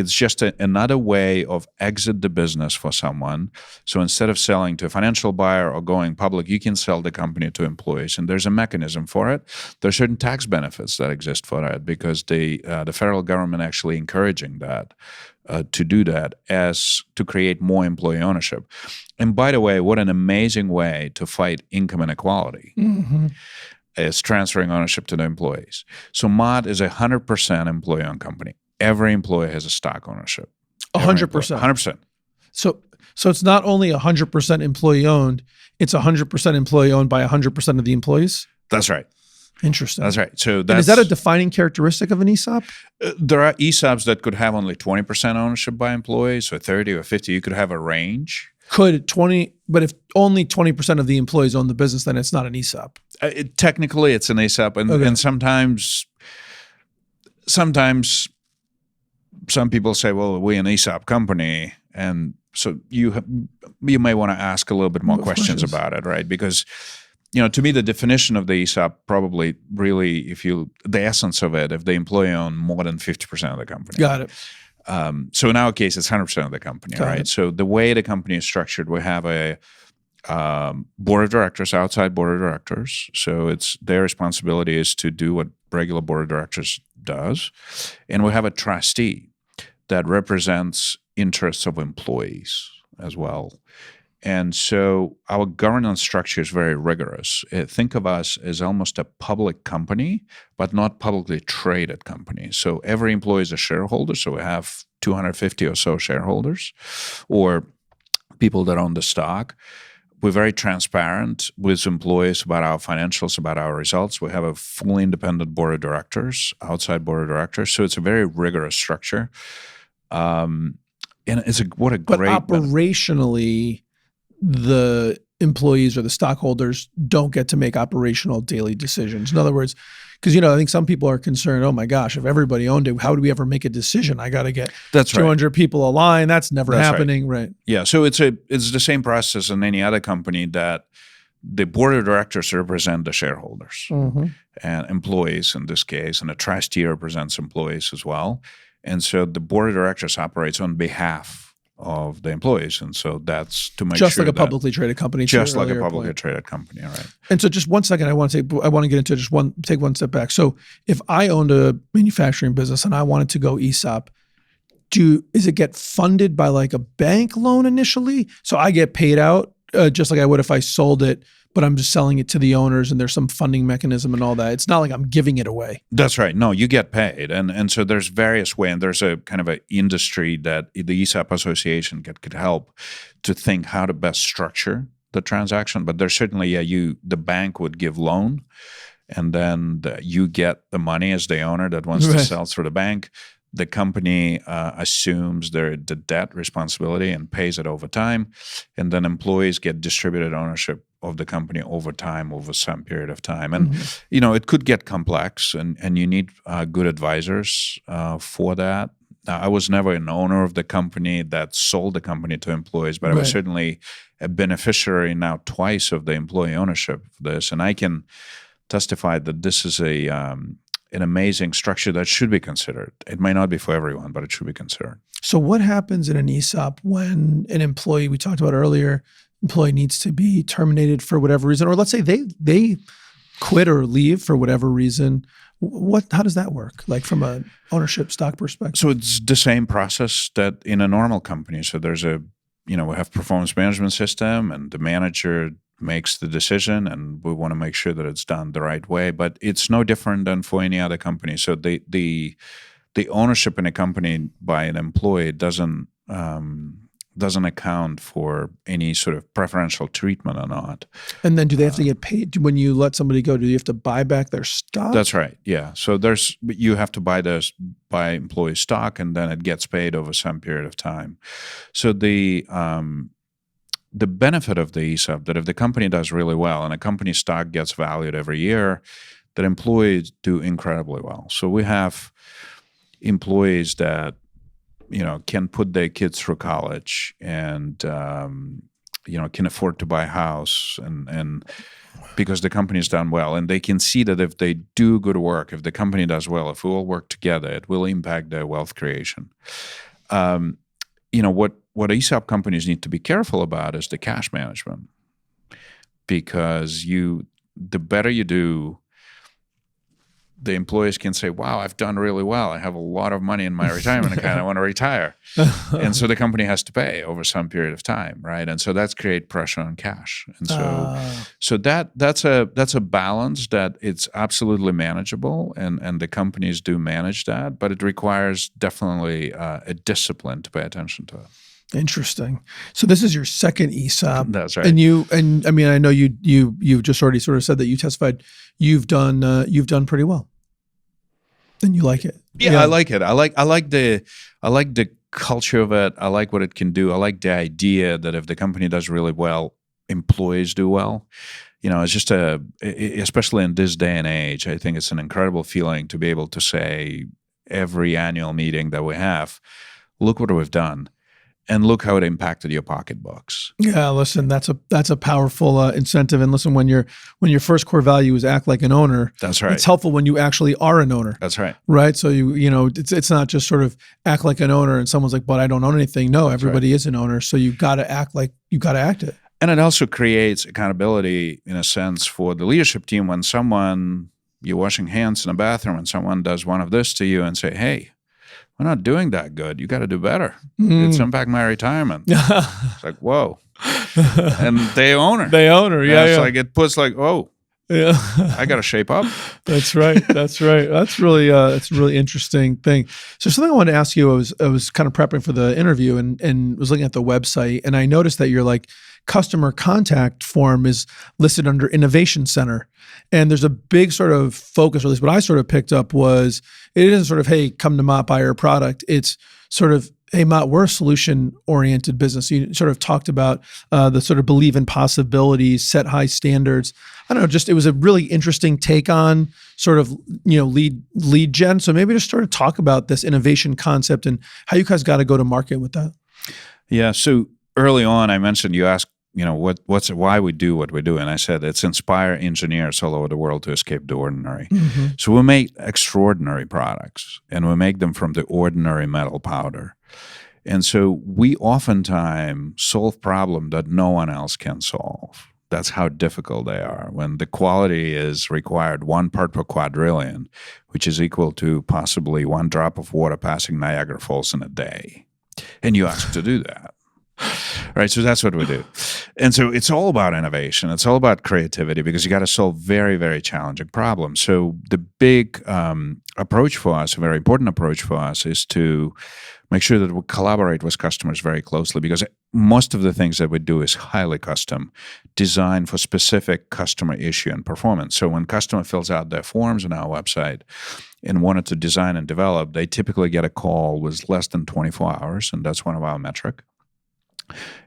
just another way of exit the business for someone. So instead of selling to a financial buyer or going public, you can sell the company to employees, and there's a mechanism for it. There are certain tax benefits that exist for that because the federal government actually encouraging that to do that as to create more employee ownership. And by the way, what an amazing way to fight income inequality. Mm-hmm. Is transferring ownership to the employees. So Mott is 100% employee-owned company. Every employee has a stock ownership. 100%. 100%. So it's not only 100% employee-owned, it's 100% employee-owned by 100% of the employees? That's right. Interesting. That's right. So is that a defining characteristic of an ESOP? There are ESOPs that could have only 20% ownership by employees, or 30 or 50. You could have a range. Could 20, but if only 20% of the employees own the business, then it's not an ESOP. Technically, it's an ESOP, and sometimes some people say, "Well, we're an ESOP company," and so you may want to ask a little bit more questions about it, right? Because to me, the definition of the ESOP probably really, the essence of it, if the employee own more than 50% of the company. Got it. So in our case, it's 100% of the company, Got right? it. So the way the company is structured, we have a board of directors, outside board of directors. So it's their responsibility is to do what regular board of directors does. And we have a trustee that represents interests of employees as well. And so our governance structure is very rigorous. Think of us as almost a public company, but not publicly traded company. So every employee is a shareholder. So we have 250 or so shareholders or people that own the stock. We're very transparent with employees about our financials, about our results. We have a fully independent board of directors, outside board of directors. So it's a very rigorous structure. And what a great... But operationally, the employees or the stockholders don't get to make operational daily decisions. In other words, because I think some people are concerned, oh my gosh, if everybody owned it, how would we ever make a decision? I got to get 200 people aligned. That's never happening, right? Yeah, so it's the same process in any other company that the board of directors represent the shareholders and employees in this case, and the trustee represents employees as well. And so the board of directors operates on behalf of the employees. And so that's to make just sure like a that- publicly traded company. just like a publicly traded company, right? And so just 1 second, I want to get into take one step back. So if I owned a manufacturing business and I wanted to go ESOP, is it get funded by like a bank loan initially? So I get paid out just like I would if I sold it, but I'm just selling it to the owners and there's some funding mechanism and all that. It's not like I'm giving it away. That's right. No, you get paid. And so there's various ways, and there's a kind of an industry that the ESOP Association could help to think how to best structure the transaction. But there's certainly, the bank would give loan, and then you get the money as the owner that wants to sell through the bank. The company assumes the debt responsibility and pays it over time, and then employees get distributed ownership of the company over time, over some period of time. And it could get complex, and you need good advisors for that. I was never an owner of the company that sold the company to employees, but I was certainly a beneficiary now twice of the employee ownership of this, and I can testify that this is an amazing structure that should be considered. It might not be for everyone, but it should be considered. So what happens in an ESOP when an employee, we talked about earlier, employee needs to be terminated for whatever reason, or let's say they quit or leave for whatever reason? How does that work? Like from a ownership stock perspective? So it's the same process that in a normal company. So there's we have performance management system, and the manager makes the decision, and we want to make sure that it's done the right way. But it's no different than for any other company. So the ownership in a company by an employee doesn't account for any sort of preferential treatment or not. And then do they have to get paid when you let somebody go? Do you have to buy back their stock? That's right. Yeah. So you have to buy employee stock, and then it gets paid over some period of time. So the benefit of the ESOP, that if the company does really well and a company stock gets valued every year, that employees do incredibly well. So we have employees that can put their kids through college and can afford to buy a house, and because the company's done well, and they can see that if they do good work, if the company does well, if we all work together, it will impact their wealth creation. What ESOP companies need to be careful about is the cash management, because the better you do, the employees can say, wow, I've done really well. I have a lot of money in my retirement account. I want to retire. And so the company has to pay over some period of time, right? And so that's create pressure on cash. And so that's a balance that it's absolutely manageable, and the companies do manage that, but it requires definitely a discipline to pay attention to it. Interesting. So this is your second ESOP. That's right. And I mean, I know you've just already sort of said that you testified you've done pretty well. And you like it. Yeah, I like it. I like the culture of it. I like what it can do. I like the idea that if the company does really well, employees do well. It's just especially in this day and age, I think it's an incredible feeling to be able to say every annual meeting that we have, look what we've done. And look how it impacted your pocketbooks. Yeah, listen, that's a powerful incentive. And listen, when your first core value is act like an owner, that's right. It's helpful when you actually are an owner. That's right. Right. So it's not just sort of act like an owner and someone's like, but I don't own anything. No, everybody is an owner. So you got to act it. And it also creates accountability in a sense for the leadership team when you're washing hands in a bathroom and someone does one of this to you and say, hey, we're not doing that good. You got to do better. It's impact my retirement. It's like, whoa. And they own her. Yeah. It's like, it puts like, oh, yeah, I got to shape up. That's right. That's really a really interesting thing. So something I wanted to ask you, I was kind of prepping for the interview and was looking at the website, and I noticed that your customer contact form is listed under Innovation Center. And there's a big sort of focus, or at least what I sort of picked up was, it isn't sort of, hey, come to Mott, buy our product. It's sort of, hey, Mott, we're a solution-oriented business. You sort of talked about the sort of believe in possibilities, set high standards. I don't know, just it was a really interesting take on sort of, lead gen. So maybe just sort of talk about this innovation concept and how you guys got to go to market with that. Yeah, so early on I mentioned, you asked, why we do what we do. And I said, it's inspire engineers all over the world to escape the ordinary. Mm-hmm. So we make extraordinary products, and we make them from the ordinary metal powder. And so we oftentimes solve problems that no one else can solve. That's how difficult they are. When the quality is required 1 part per quadrillion, which is equal to possibly 1 drop of water passing Niagara Falls in a day. And you ask to do that. Right, so that's what we do. And so it's all about innovation. It's all about creativity because you got to solve very, very challenging problems. So the big approach for us, a very important approach for us, is to make sure that we collaborate with customers very closely because most of the things that we do is highly custom, designed for specific customer issue and performance. So when customer fills out their forms on our website and wanted to design and develop, they typically get a call with less than 24 hours, and that's one of our metric.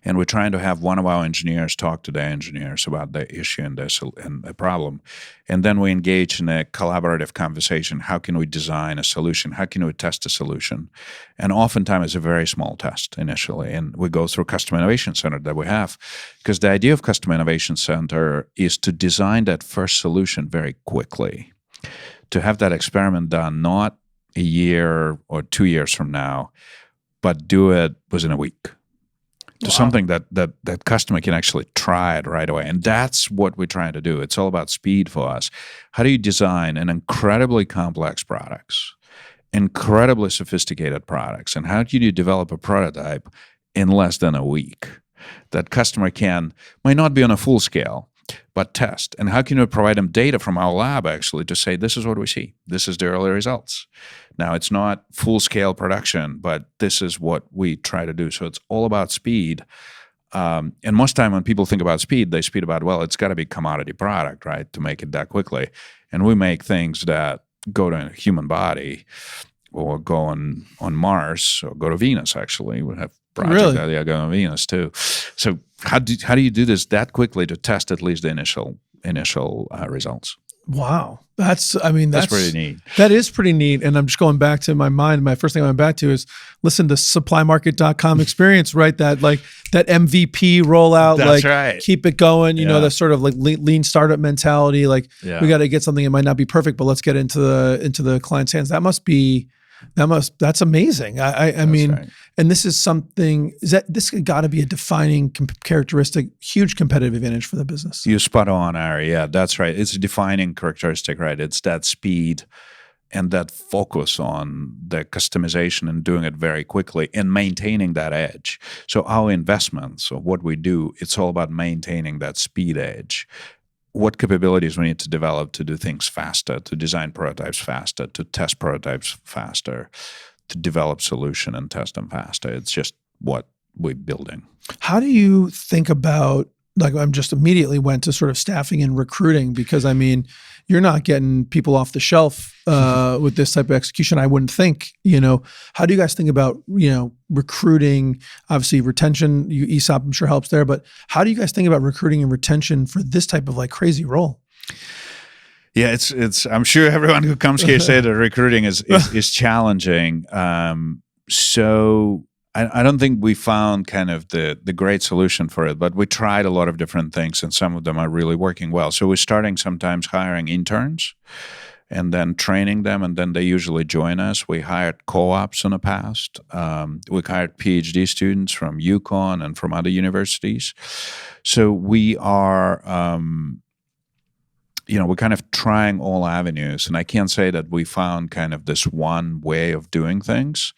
And we're trying to have one of our engineers talk to their engineers about the issue and the problem. And then we engage in a collaborative conversation. How can we design a solution? How can we test a solution? And oftentimes it's a very small test initially. And we go through Customer Innovation Center that we have. Because the idea of Customer Innovation Center is to design that first solution very quickly. To have that experiment done not a year or 2 years from now, but do it within a week. To something that customer can actually try it right away. And that's what we're trying to do. It's all about speed for us. How do you design an incredibly complex products, incredibly sophisticated products, and how do you develop a prototype in less than a week that customer might not be on a full scale, but test? And how can we provide them data from our lab actually to say, this is what we see. This is the early results. Now, it's not full-scale production, but this is what we try to do. So it's all about speed. And most time when people think about speed, they speak about, well, it's got to be commodity product, right, to make it that quickly. And we make things that go to a human body or go on Mars or go to Venus, actually. We have projects that go on Venus, too. So how do you do this that quickly to test at least the initial results? Wow. That's pretty neat. That is pretty neat. And I'm just going back to my mind. My first thing I went back to is listen to supplymarket.com experience, right? That MVP rollout, That's right. Keep it going, you know, that sort of like lean startup mentality. Like we got to get something that might not be perfect, but let's get into the client's hands. That's amazing. I mean, right. And this is something, this got to be a defining characteristic, huge competitive advantage for the business. You're spot on, Ari. Yeah, that's right. It's a defining characteristic, right? It's that speed and that focus on the customization and doing it very quickly and maintaining that edge. So our investments or what we do, it's all about maintaining that speed edge. What capabilities we need to develop to do things faster, to design prototypes faster, to test prototypes faster, to develop solution and test them faster. It's just what we're building. How do you think about, like I'm just immediately went to sort of staffing and recruiting because I mean, you're not getting people off the shelf with this type of execution, I wouldn't think, you know. How do you guys think about, you know, recruiting? Obviously retention, ESOP I'm sure helps there, but how do you guys think about recruiting and retention for this type of like crazy role? Yeah, it's. I'm sure everyone who comes here say that recruiting is challenging. So I don't think we found kind of the great solution for it, but we tried a lot of different things, and some of them are really working well. So we're starting sometimes hiring interns, and then training them, and then they usually join us. We hired co-ops in the past. We hired PhD students from UConn and from other universities. So we are. You know, we're kind of trying all avenues, and I can't say that we found kind of this one way of doing things,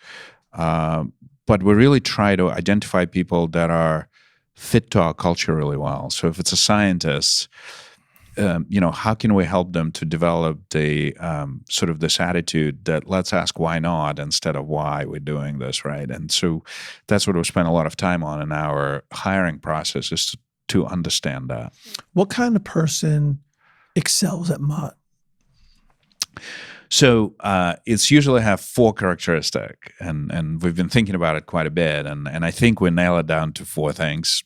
but we really try to identify people that are fit to our culture really well. So if it's a scientist, you know, how can we help them to develop the sort of this attitude that let's ask why not instead of why we're doing this, right? And so that's what we spend a lot of time on in our hiring process is to understand that. What kind of person excels at Mott? So it's usually have 4 characteristics, and we've been thinking about it quite a bit, and I think we nail it down to 4 things,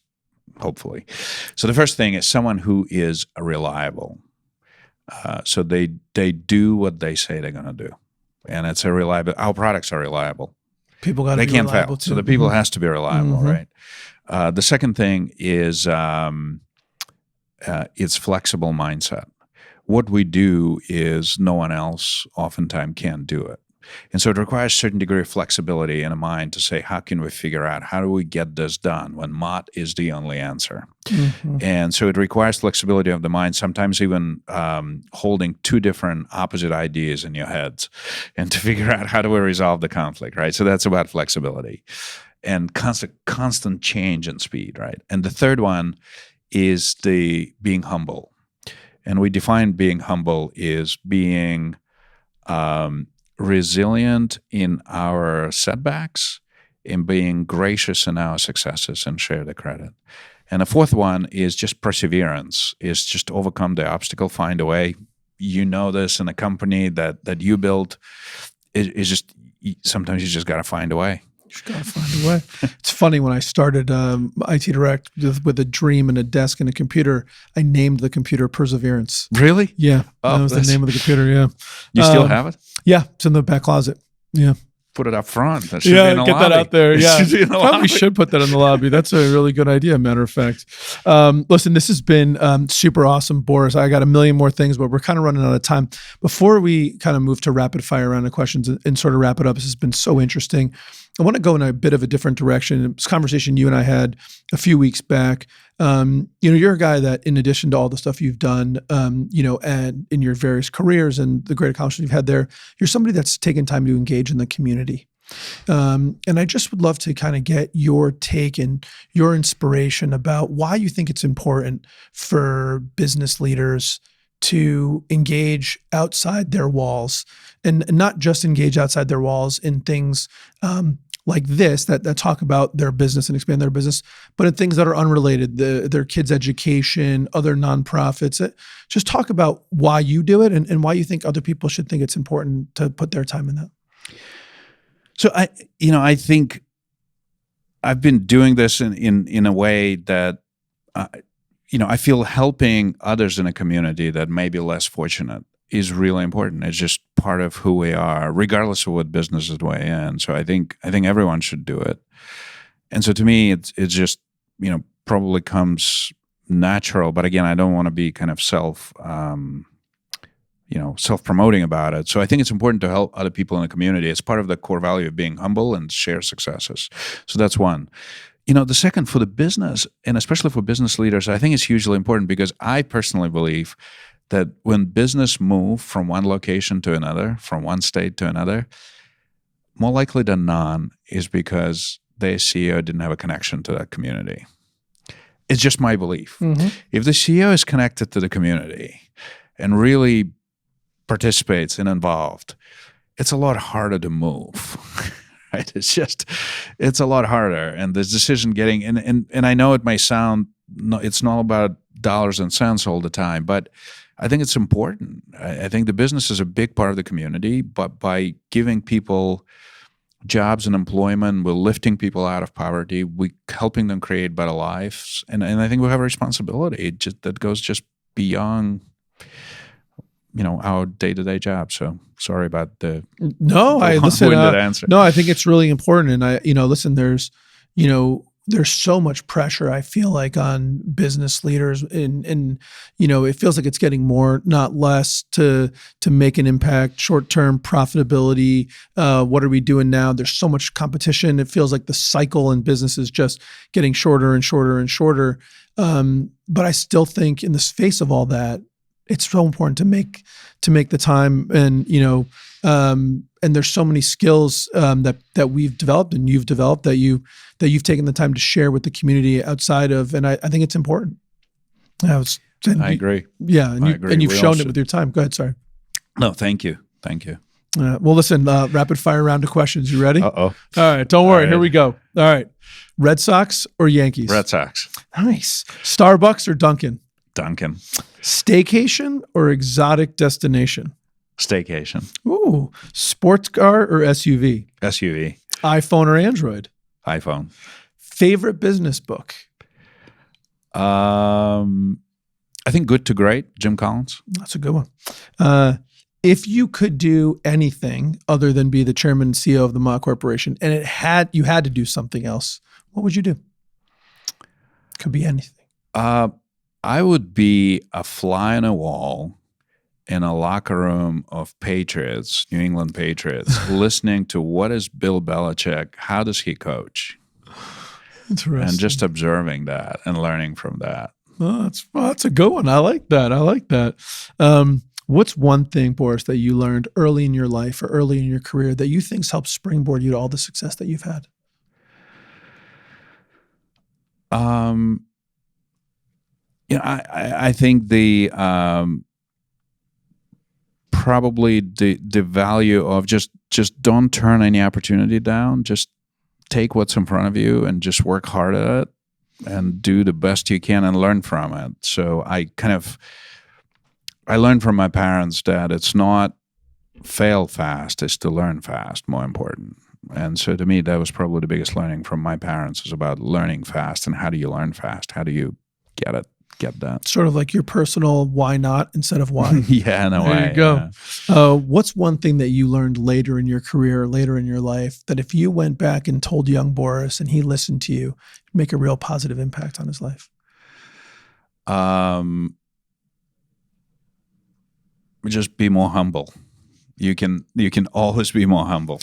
hopefully. So the first thing is someone who is reliable. So they do what they say they're going to do, and it's a reliable. Our products are reliable. People got to be reliable. They can't fail. Too. So the people has to be reliable, right? The second thing is it's flexible mindset. What we do is no one else oftentimes can do it. And so it requires a certain degree of flexibility in a mind to say, how can we figure out, how do we get this done when Mott is the only answer? Mm-hmm. And so it requires flexibility of the mind, sometimes even holding two different opposite ideas in your heads and to figure out how do we resolve the conflict, right? So that's about flexibility and constant change and speed, right? And the third one is the being humble. And we define being humble is being resilient in our setbacks and being gracious in our successes and share the credit. And the fourth one is just perseverance, is just overcome the obstacle, find a way. You know this in a company that you built. It's just sometimes you just got to find a way. You just got to find a way. It's funny, when I started IT Direct with a dream and a desk and a computer, I named the computer Perseverance. Really? Yeah. Oh, that was the name of the computer, yeah. You still have it? Yeah, it's in the back closet. Yeah. Put it up front. That should be in the get lobby. that out there. Yeah, Probably probably should put that in the lobby. That's a really good idea, matter of fact. Listen, this has been super awesome, Boris. I got a million more things, but we're kind of running out of time. Before we kind of move to rapid fire round of questions and sort of wrap it up, this has been so interesting. I want to go in a bit of a different direction. It's a conversation you and I had a few weeks back. You're a guy that, in addition to all the stuff you've done, and in your various careers and the great accomplishments you've had there, you're somebody that's taken time to engage in the community. And I just would love to kind of get your take and your inspiration about why you think it's important for business leaders to engage outside their walls, and not just engage outside their walls in things like this that talk about their business and expand their business, but in things that are unrelated, their kids' education, other nonprofits. Just talk about why you do it and why you think other people should think it's important to put their time in that. So I think I've been doing this in a way that I feel helping others in a community that may be less fortunate is really important. It's just part of who we are, regardless of what businesses we're in. So I think everyone should do it. And so to me, it's just probably comes natural. But again, I don't want to be kind of self-promoting about it. So I think it's important to help other people in the community. It's part of the core value of being humble and share successes. So that's one. The second, for the business, and especially for business leaders, I think it's hugely important because I personally believe that when business move from one location to another, from one state to another, more likely than not is because their CEO didn't have a connection to that community. It's just my belief. Mm-hmm. If the CEO is connected to the community and really participates and involved, it's a lot harder to move. Right? It's a lot harder. And this decision getting, and I know it may sound, it's not about dollars and cents all the time, but I think it's important. I think the business is a big part of the community, but by giving people jobs and employment, we're lifting people out of poverty, we're helping them create better lives. And I think we have a responsibility that goes just beyond our day-to-day job. So sorry about the long-winded answer. No, I think it's really important. And listen, there's so much pressure, I feel like, on business leaders, and it feels like it's getting more, not less, to make an impact, short-term profitability. What are we doing now? There's so much competition. It feels like the cycle in business is just getting shorter and shorter and shorter. But I still think, in the face of all that, it's so important to make the time, and and there's so many skills that we've developed and you've developed that you've taken the time to share with the community outside of, and I think it's important. I agree. Yeah, I agree. And you've shown it with your time. Go ahead. Sorry. No, thank you. Well, listen, rapid fire round of questions. You ready? Uh-oh. All right, don't worry. Right. Here we go. All right. Red Sox or Yankees? Red Sox. Nice. Starbucks or Dunkin'? Dunkin'. Staycation or exotic destination? Staycation. Ooh. Sports car or SUV? SUV. iPhone or Android? iPhone. Favorite business book? I think Good to Great, Jim Collins. That's a good one. If you could do anything other than be the chairman and CEO of the Mott Corporation, and you had to do something else, what would you do? Could be anything. I would be a fly on a wall in a locker room of Patriots, New England Patriots, listening to what is Bill Belichick, how does he coach, Interesting. and just observing that and learning from that. Oh, that's a good one. I like that. What's one thing, Boris, that you learned early in your life or early in your career that you think's helped springboard you to all the success that you've had? I think probably the value of just don't turn any opportunity down. Just take what's in front of you and just work hard at it and do the best you can and learn from it. So I learned from my parents that it's not fail fast, it's to learn fast, more important. And so to me, that was probably the biggest learning from my parents, is about learning fast. And how do you learn fast? How do you get that? Sort of like your personal why not instead of why. Yeah, in a way. There you go. Yeah. What's one thing that you learned later in your career, later in your life, that if you went back and told young Boris and he listened to you, it'd make a real positive impact on his life? Just be more humble. You can always be more humble.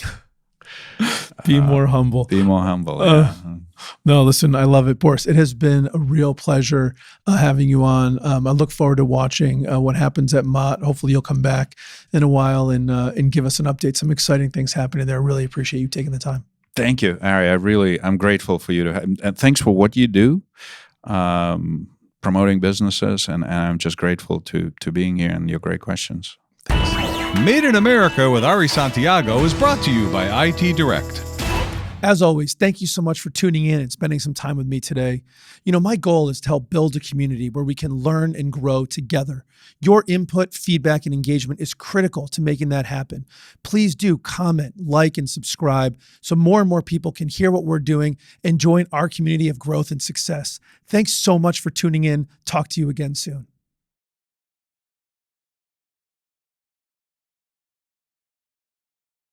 Be more humble. Be more humble. Yeah. No, listen, I love it, Boris. It has been a real pleasure having you on. I look forward to watching what happens at Mott. Hopefully you'll come back in a while and give us an update. Some exciting things happening there. I really appreciate you taking the time. Thank you, Ari. I'm grateful for you and thanks for what you do, promoting businesses, and I'm just grateful to being here and your great questions. Thanks. Made in America with Ari Santiago is brought to you by IT Direct. As always, thank you so much for tuning in and spending some time with me today. You know, my goal is to help build a community where we can learn and grow together. Your input, feedback, and engagement is critical to making that happen. Please do comment, like, and subscribe so more and more people can hear what we're doing and join our community of growth and success. Thanks so much for tuning in. Talk to you again soon.